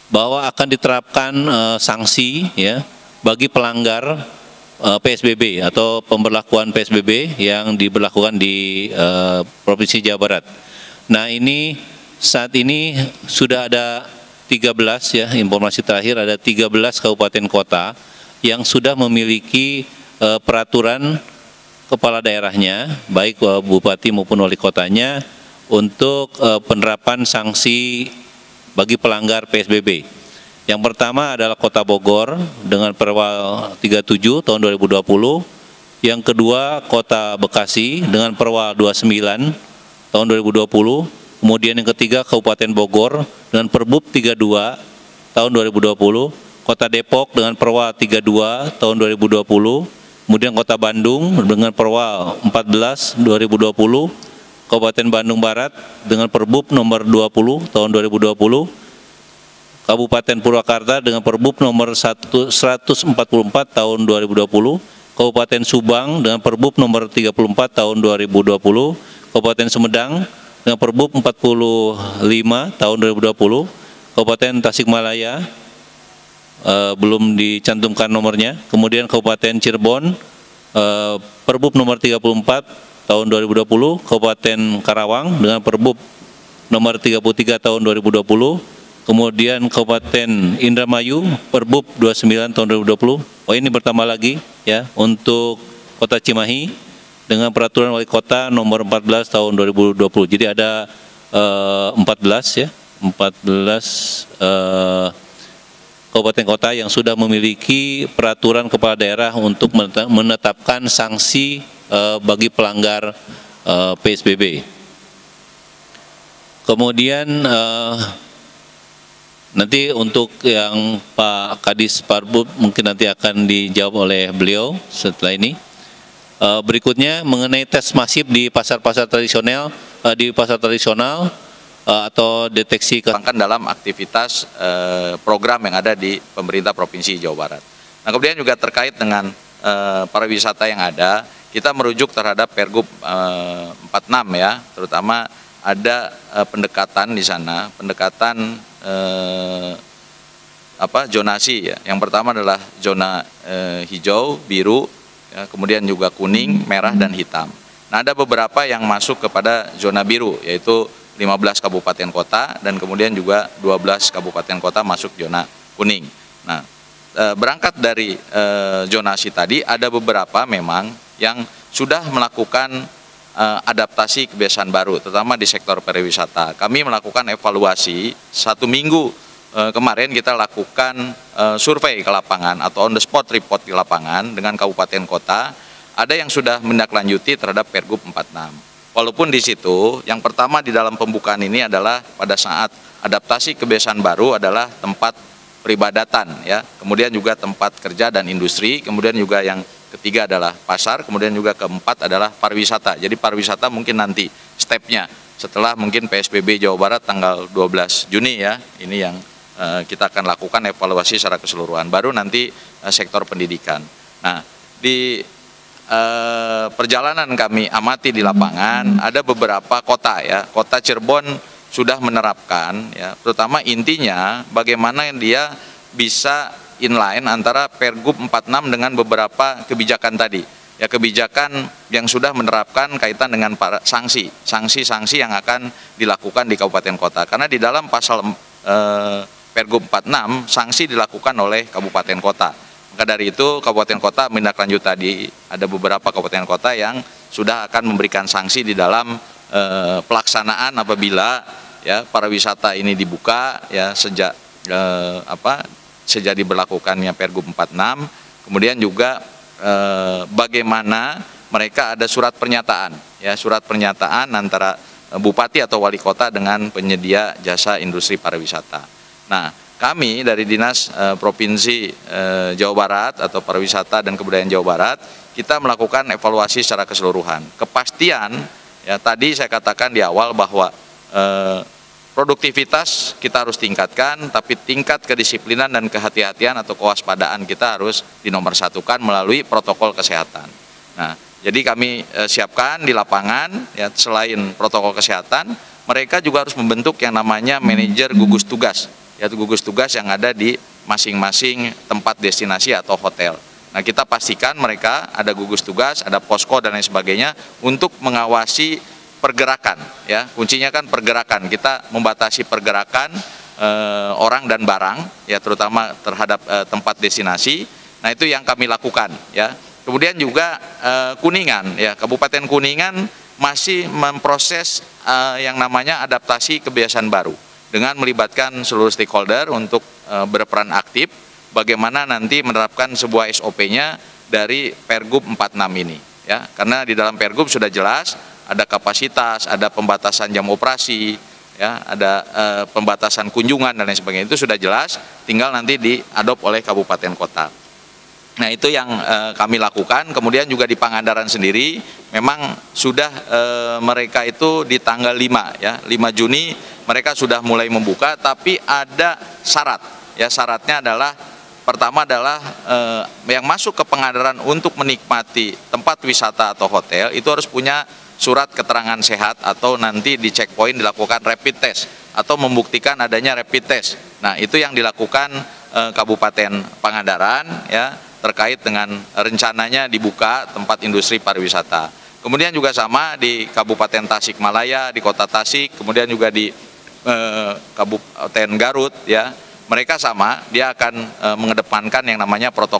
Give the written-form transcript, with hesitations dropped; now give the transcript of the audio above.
bahwa akan diterapkan sanksi ya bagi pelanggar PSBB atau pemberlakuan PSBB yang diberlakukan di Provinsi Jawa Barat. Nah, ini saat ini sudah ada 13 ya, informasi terakhir ada 13 kabupaten kota yang sudah memiliki peraturan kepala daerahnya, baik bupati maupun wali kotanya, untuk penerapan sanksi bagi pelanggar PSBB. Yang pertama adalah Kota Bogor dengan Perwal 37 tahun 2020. Yang kedua Kota Bekasi dengan Perwal 29 tahun 2020. Kemudian yang ketiga Kabupaten Bogor dengan Perbup 32 tahun 2020. Kota Depok dengan Perwal 32 tahun 2020. Kemudian Kota Bandung dengan Perwal 14 2020. Kabupaten Bandung Barat dengan Perbup nomor 20 tahun 2020, Kabupaten Purwakarta dengan Perbup nomor 144 tahun 2020, Kabupaten Subang dengan Perbup nomor 34 tahun 2020, Kabupaten Sumedang dengan Perbup 45 tahun 2020, Kabupaten Tasikmalaya belum dicantumkan nomornya, kemudian Kabupaten Cirebon Perbup nomor 34 tahun 2020, Kabupaten Karawang dengan Perbup nomor 33 tahun 2020, kemudian Kabupaten Indramayu Perbup 29 tahun 2020. Oh, ini bertambah lagi ya untuk Kota Cimahi dengan peraturan wali kota nomor 14 tahun 2020. Jadi ada 14 ya, 14 kabupaten kota yang sudah memiliki peraturan kepala daerah untuk menetapkan sanksi bagi pelanggar PSBB. Kemudian nanti untuk yang Pak Kadis Parbub mungkin nanti akan dijawab oleh beliau setelah ini. Berikutnya mengenai tes masif di pasar-pasar tradisional, atau deteksi kekangkan dalam aktivitas program yang ada di pemerintah Provinsi Jawa Barat. Nah, kemudian juga terkait dengan pariwisata yang ada, kita merujuk terhadap Pergub 46 ya, terutama ada pendekatan di sana, pendekatan zonasi ya. Yang pertama adalah zona hijau, biru, ya, kemudian juga kuning, merah dan hitam. Nah, ada beberapa yang masuk kepada zona biru, yaitu 15 kabupaten kota dan kemudian juga 12 kabupaten kota masuk zona kuning. Nah, berangkat dari zonasi tadi ada beberapa memang yang sudah melakukan adaptasi kebiasaan baru, terutama di sektor pariwisata. Kami melakukan evaluasi 1 minggu kemarin kita lakukan survei ke lapangan atau on the spot report di lapangan dengan kabupaten kota. Ada yang sudah menindaklanjuti terhadap Pergub 46. Walaupun di situ yang pertama di dalam pembukaan ini adalah pada saat adaptasi kebiasaan baru adalah tempat peribadatan ya, kemudian juga tempat kerja dan industri, kemudian juga yang ketiga adalah pasar, kemudian juga keempat adalah pariwisata. Jadi pariwisata mungkin nanti stepnya setelah mungkin PSBB Jawa Barat tanggal 12 Juni ya, ini yang kita akan lakukan evaluasi secara keseluruhan. Baru nanti sektor pendidikan. Nah, di perjalanan kami amati di lapangan ada beberapa kota ya, kota Cirebon sudah menerapkan ya, terutama intinya bagaimana dia bisa inline antara Pergub 46 dengan beberapa kebijakan tadi ya, kebijakan yang sudah menerapkan kaitan dengan para sanksi yang akan dilakukan di kabupaten kota, karena di dalam pasal Pergub 46 sanksi dilakukan oleh kabupaten kota. Maka dari itu kabupaten kota menindaklanjut tadi ada beberapa kabupaten kota yang sudah akan memberikan sanksi di dalam pelaksanaan apabila ya pariwisata ini dibuka ya sejak diberlakukannya Pergub 46. Kemudian juga bagaimana mereka ada surat pernyataan ya, surat pernyataan antara bupati atau wali kota dengan penyedia jasa industri pariwisata. Nah, kami dari Dinas Provinsi Jawa Barat atau Pariwisata dan Kebudayaan Jawa Barat, kita melakukan evaluasi secara keseluruhan. Kepastian ya, tadi saya katakan di awal bahwa produktivitas kita harus tingkatkan, tapi tingkat kedisiplinan dan kehati-hatian atau kewaspadaan kita harus dinomorsatukan melalui protokol kesehatan. Nah, jadi kami siapkan di lapangan ya, selain protokol kesehatan, mereka juga harus membentuk yang namanya manajer gugus tugas yaitu gugus tugas yang ada di masing-masing tempat destinasi atau hotel. Nah, kita pastikan mereka ada gugus tugas, ada posko dan lain sebagainya untuk mengawasi pergerakan, ya. Kuncinya kan pergerakan. Kita membatasi pergerakan orang dan barang, ya, terutama terhadap tempat destinasi. Nah, itu yang kami lakukan, ya. Kemudian juga Kuningan, ya, Kabupaten Kuningan masih memproses yang namanya adaptasi kebiasaan baru dengan melibatkan seluruh stakeholder untuk berperan aktif bagaimana nanti menerapkan sebuah SOP-nya dari Pergub 46 ini, ya. Karena di dalam Pergub sudah jelas ada kapasitas, ada pembatasan jam operasi, ya, ada pembatasan kunjungan dan lain sebagainya, itu sudah jelas, tinggal nanti diadop oleh kabupaten kota. Nah, itu yang kami lakukan. Kemudian juga di Pangandaran sendiri memang sudah mereka itu di tanggal 5, ya, 5 Juni mereka sudah mulai membuka, tapi ada syarat, ya. Syaratnya adalah pertama adalah yang masuk ke Pangandaran untuk menikmati tempat wisata atau hotel itu harus punya surat keterangan sehat atau nanti di checkpoint dilakukan rapid test atau membuktikan adanya rapid test. Nah, itu yang dilakukan Kabupaten Pangandaran, ya, terkait dengan rencananya dibuka tempat industri pariwisata. Kemudian juga sama di Kabupaten Tasikmalaya, di Kota Tasik, kemudian juga di Kabupaten Garut, ya. Mereka sama, dia akan mengedepankan yang namanya protokol